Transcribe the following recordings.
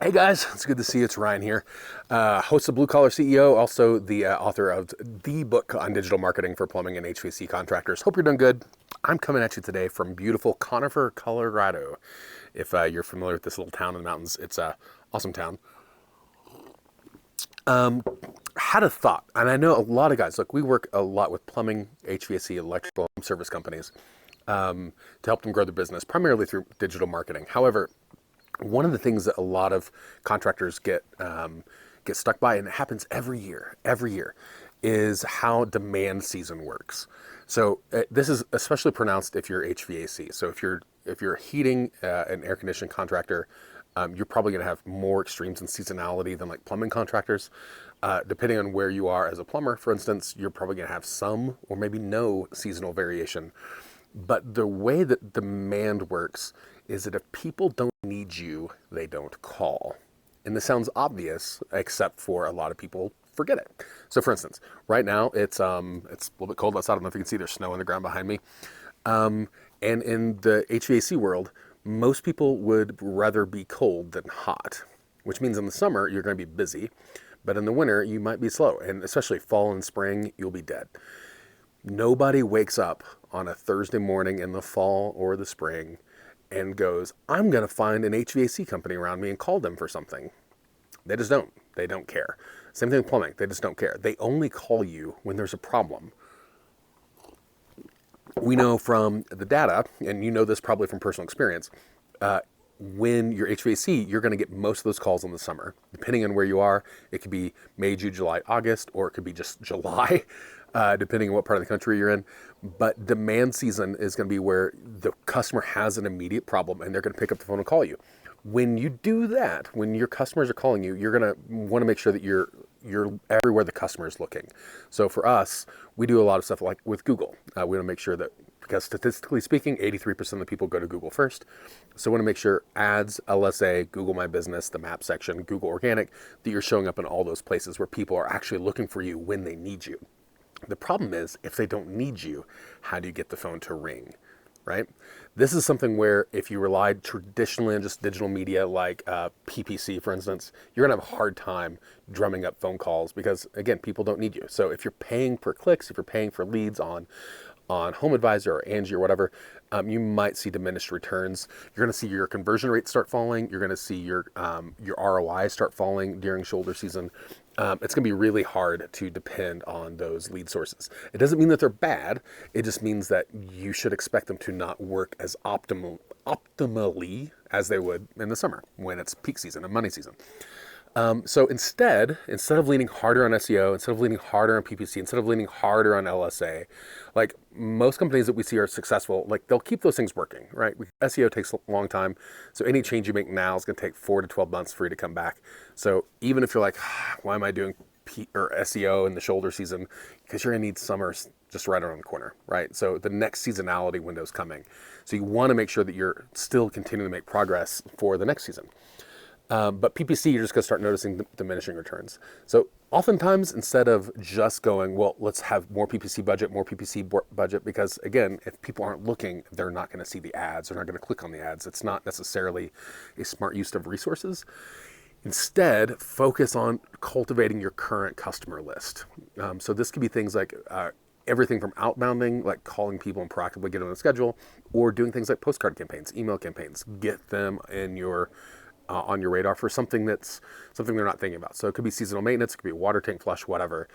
Hey guys, it's good to see you. It's Ryan here, host of Blue Collar CEO, also the author of the book on digital marketing for plumbing and HVAC contractors. Hope you're doing good. I'm coming at you today from beautiful Conifer, Colorado. If you're familiar with this little town in the mountains, it's an awesome town. Had a thought, and I know a lot of guys, look, we work a lot with plumbing, HVAC, electrical service companies to help them grow their business, primarily through digital marketing. However, one of the things that a lot of contractors get stuck by, and it happens every year, is how demand season works. So this is especially pronounced if you're HVAC. So if you're a heating and air conditioning contractor, you're probably going to have more extremes in seasonality than like plumbing contractors. Depending on where you are as a plumber, for instance, you're probably going to have some or maybe no seasonal variation. But the way that demand works is that if people don't need you, they don't call. And this sounds obvious, except for a lot of people forget it. So for instance, right now it's a little bit cold outside. I don't know if you can see there's snow on the ground behind me. And in the HVAC world, most people would rather be cold than hot, which means in the summer you're going to be busy, but in the winter you might be slow. And especially fall and spring, you'll be dead. Nobody wakes up on a Thursday morning in the fall or the spring and goes, I'm going to find an HVAC company around me and call them for something. They just don't. They don't care. Same thing with plumbing. They just don't care. They only call you when there's a problem. We know from the data, and you know this probably from personal experience, when you're HVAC, you're going to get most of those calls in the summer. Depending on where you are, it could be May, June, July, August, or it could be just July, depending on what part of the country you're in. But demand season is going to be where the customer has an immediate problem and they're going to pick up the phone and call you. When you do that, when your customers are calling you, you're going to want to make sure that you're everywhere the customer is looking. So for us, we do a lot of stuff like with Google. We want to make sure that, because statistically speaking, 83% of the people go to Google first. So we want to make sure ads, LSA, Google My Business, the map section, Google Organic, that you're showing up in all those places where people are actually looking for you when they need you. The problem is, if they don't need you, how do you get the phone to ring, right? This is something where if you relied traditionally on just digital media like PPC, for instance, you're going to have a hard time drumming up phone calls because, again, people don't need you. So if you're paying per clicks, if you're paying for leads on Home Advisor or Angie or whatever, you might see diminished returns. You're going to see your conversion rate start falling. You're going to see your ROI start falling during shoulder season. It's going to be really hard to depend on those lead sources. It doesn't mean that they're bad. It just means that you should expect them to not work as optimally as they would in the summer when it's peak season and money season. So instead of leaning harder on SEO, instead of leaning harder on PPC, instead of leaning harder on LSA, like most companies that we see are successful, like they'll keep those things working, right? SEO takes a long time. So any change you make now is going to take 4 to 12 months for you to come back. So even if you're like, why am I doing SEO in the shoulder season? Because you're going to need summer just right around the corner, right? So the next seasonality window is coming. So you want to make sure that you're still continuing to make progress for the next season. But PPC, you're just going to start noticing diminishing returns. So oftentimes, instead of just going, well, let's have more PPC budget, because again, if people aren't looking, they're not going to see the ads. They're not going to click on the ads. It's not necessarily a smart use of resources. Instead, focus on cultivating your current customer list. So this could be things like everything from outbounding, like calling people and proactively get on the schedule, or doing things like postcard campaigns, email campaigns. Get them in your on your radar for something they're not thinking about. So it could be seasonal maintenance, it could be a water tank flush, whatever.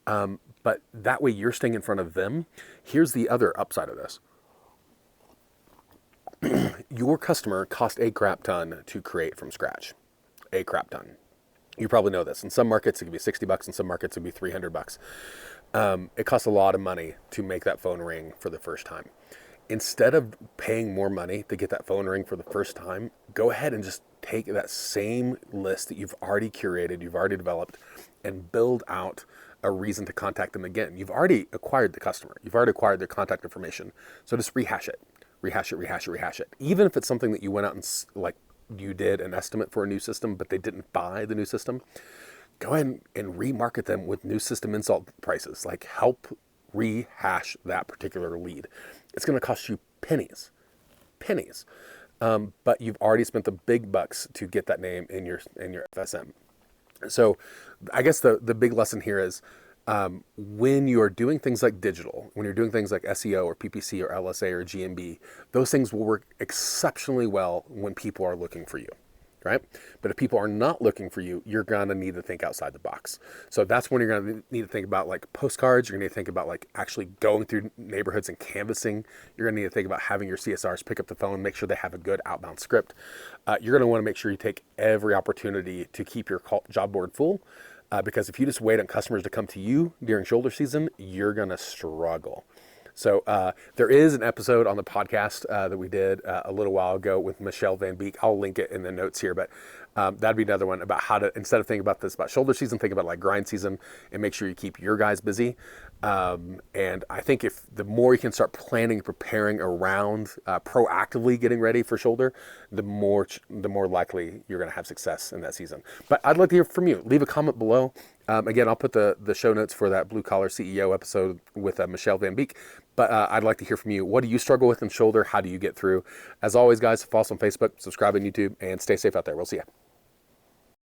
But that way you're staying in front of them. Here's the other upside of this. Your customer cost a crap ton to create from scratch. A crap ton. You probably know this. In some markets, it could be $60. In some markets, it could be $300. It costs a lot of money to make that phone ring for the first time. Instead of paying more money to get that phone ring for the first time, go ahead and just take that same list that you've already curated, you've already developed, and build out a reason to contact them again. You've already acquired the customer. You've already acquired their contact information. So just rehash it. Even if it's something that you went out and like you did an estimate for a new system, but they didn't buy the new system, go ahead and remarket them with new system install prices. Like help rehash that particular lead. It's going to cost you pennies. but you've already spent the big bucks to get that name in your FSM. So I guess the big lesson here is when you're doing things like digital, when you're doing things like SEO or PPC or LSA or GMB, those things will work exceptionally well when people are looking for you, right? But if people are not looking for you, you're going to need to think outside the box. So that's when you're going to need to think about like postcards. You're going to need to think about like actually going through neighborhoods and canvassing. You're going to need to think about having your CSRs pick up the phone, make sure they have a good outbound script. You're going to want to make sure you take every opportunity to keep your job board full. Because if you just wait on customers to come to you during shoulder season, you're going to struggle. So there is an episode on the podcast that we did a little while ago with Michelle Van Beek. I'll link it in the notes here, but that'd be another one about how to, instead of thinking about this about shoulder season, think about like grind season and make sure you keep your guys busy. And I think if the more you can start planning, preparing around, proactively getting ready for shoulder, the more likely you're going to have success in that season. But I'd like to hear from you. Leave a comment below. Again, I'll put the show notes for that Blue Collar CEO episode with Michelle Van Beek. But I'd like to hear from you. What do you struggle with in shoulder? How do you get through? As always, guys, follow us on Facebook, subscribe on YouTube, and stay safe out there. We'll see you.